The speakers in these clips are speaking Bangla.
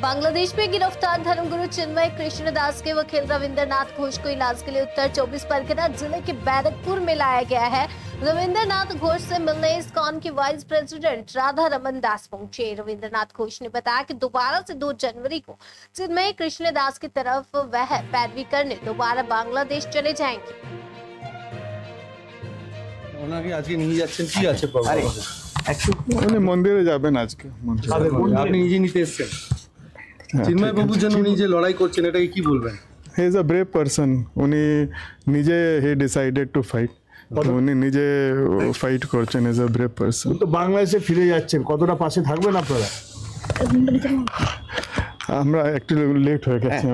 बांग्लादेश में गिरफ्तार धर्मगुरु चिन्मय कृष्ण दास के वकील रविंद्र नाथ घोष को इलाज के लिए उत्तर 24 परगना जिले के बैरकपुर में लाया गया है। रविंद्र नाथ घोष से मिलने इस्कॉन की वाइस प्रेसिडेंट राधा रमन दास पहुंचे। रविंद्र नाथ घोष ने बताया कि दोबारा से 2 जनवरी को चिन्मय कृष्ण दास की तरफ वह पैरवी करने दोबारा बांग्लादेश चले जाएंगे। উনি মন্দিরে যাবেন আজকে। আপনি নিজে নিতে এসেছেন চিন্ময় বাবুর জন্য, উনি যে লড়াই করছেন এটাকে কি বলবেন? He is a brave person. উনি নিজে হি ডিসাইডেড টু ফাইট, উনি নিজে ফাইট করছেন। Is a brave person. তো বাংলাদেশে ফিরে যাচ্ছেন, কতটা পাশে থাকবেন আপনারা? আমরা একটু লেট হয়ে গেছে।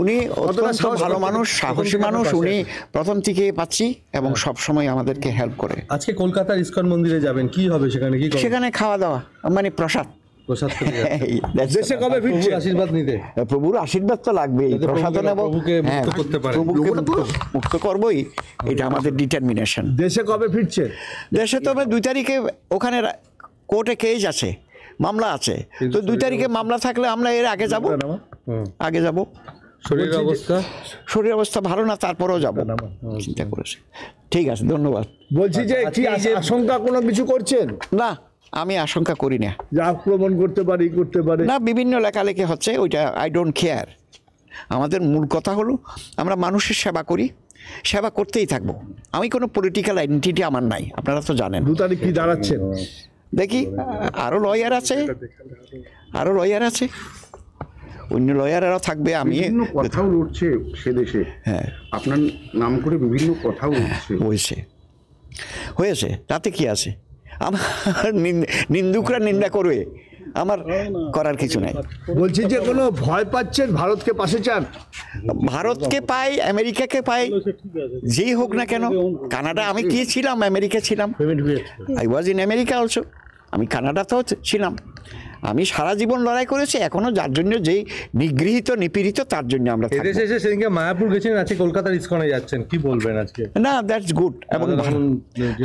উনি অত্যন্ত ভালো মানুষ, সাহসী মানুষ। উনি প্রথম থেকে পাচ্ছি এবং সব সময় আমাদেরকে হেল্প করে। আজকে কলকাতার ইস্কন মন্দিরে যাবেন, কি হবে সেখানে? কি সেখানে খাওয়া দাওয়া মানে প্রসাদ। দেশে কবে ফিরছে? আশীর্বাদ নিতে। প্রভুর আশীর্বাদ তো লাগবেই, প্রসাদ নেব, প্রভুকে মুক্ত করবই, এটা আমাদের ডিটারমিনেশন। দেশে কবে ফিরছে? দেশে তো আমরা 2 তারিখে ওখানে কোর্টে কেস আছে, মামলা আছে, তো 2 তারিখে মামলা থাকলে আমরা এর আগে যাব। শরীর অবস্থা ভালো না, তারপরেও যাব চিন্তা করেছে। ঠিক আছে, ধন্যবাদ। বলছি যে কি আশঙ্কা কোনো কিছু করছেন? না, আমি আশঙ্কা করি না যে আক্রমণ করতে পারে না। বিভিন্ন লেখালেখি হচ্ছে, ওইটা আই ডোন্ট কেয়ার। আমাদের মূল কথা হলো আমরা মানুষের সেবা করি, সেবা করতেই থাকবো। আমি কোনো পলিটিক্যাল আইডেন্টিটি আমার নাই, আপনারা তো জানেন। 2 তারিখ কি দাঁড়াচ্ছেন? দেখি, আরও লয়ার আছে, অন্য লয়ারেরাও থাকবে। আমি কথাও উঠছে সে দেশে, হ্যাঁ, আপনার নাম করে বিভিন্ন কথাও হয়েছে, তাতে কি আছে? আমার নিন্দুকরা নিন্দা করবে, আমার করার কিছু নাই। বলছি যে কোনো ভয় পাচ্ছেন? ভারতকে পাশে চান? ভারতকে পাই, আমেরিকাকে পাই, যেই হোক না কেন। কানাডা, আমি কি ছিলাম? আমেরিকা ছিলাম। I was in America also. আমি কানাডাতেও ছিলাম। আমি সারা জীবন লড়াই করেছি। এখনো যার জন্য যেই নিগৃহীত নিপীড়িত, তার জন্য আমরা সেদিনকে মায়াপুর গেছেন, আজকে কলকাতার ইস্কনে যাচ্ছেন, কি বলবেন আজকে? না, দ্যাটস গুড এবং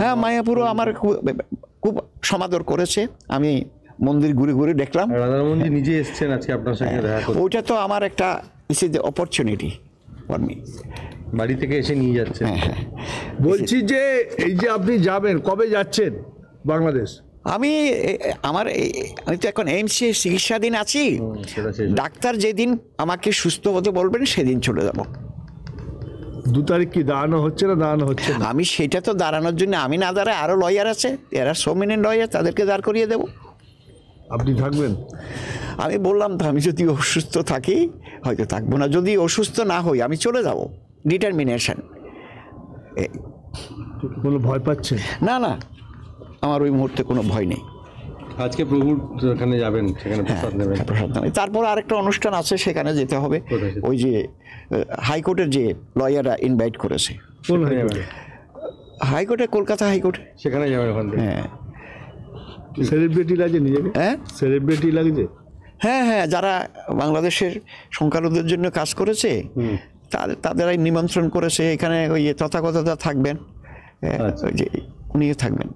হ্যাঁ, মায়াপুরও আমার খুব সমাদর করেছে। আমি মন্দির ঘুরে ঘুরে দেখলাম। রাধারমণজি নিজে এসেছেন আজকে আপনার সঙ্গে দেখা করতে। ওইটা তো আমার একটা অপরচুনিটি ফর মি। বাড়ি থেকে এসে নিয়ে যাচ্ছেন। হ্যাঁ। বলছি যে এই যে আপনি যাবেন, কবে যাচ্ছেন বাংলাদেশ? আমি তো এখন এইমসে চিকিৎসাধীন আছি। ডাক্তার যেদিন আমাকে সুস্থ হতে বলবেন সেদিন চলে যাব। 2 তারিখ কি দাঁড়ানো হচ্ছে না? আমি সেটা তো দাঁড়ানোর জন্য আমি না দাঁড়ায় আরও লয়ার আছে, এরা সোমিনেন্ট লয়ার, তাদেরকে দাঁড় করিয়ে দেব। আপনি থাকবেন? আমি বললাম তো, আমি যদি অসুস্থ থাকি হয়তো থাকবো না, যদি অসুস্থ না হই আমি চলে যাব। ডিটারমিনেশন। কোনো ভয় পাচ্ছেন? না, আমার ওই মুহূর্তে কোনো ভয় নেই। আজকে প্রভুর ওখানে যাবেন, সেখানে প্রসাদ নেবেন। তারপর আরেকটা অনুষ্ঠান আছে, সেখানে যেতে হবে। ওই যে হাইকোর্টের যে লয়াররা ইনভাইট করেছে। কোন হাইকোর্টে? হাইকোর্টে, কলকাতা হাইকোর্টে। সেখানে যাবেন ওখান থেকে? হ্যাঁ। সেলিব্রিটি লাগে নিজেকে? হ্যাঁ, সেলিব্রিটি লাগছে। হ্যাঁ, যারা বাংলাদেশের সংখ্যালঘুদের জন্য কাজ করেছে তাদেরাই নিমন্ত্রণ করেছে। এখানে ওই তথাগতরা থাকবেন, ওই যে উনিও থাকবেন।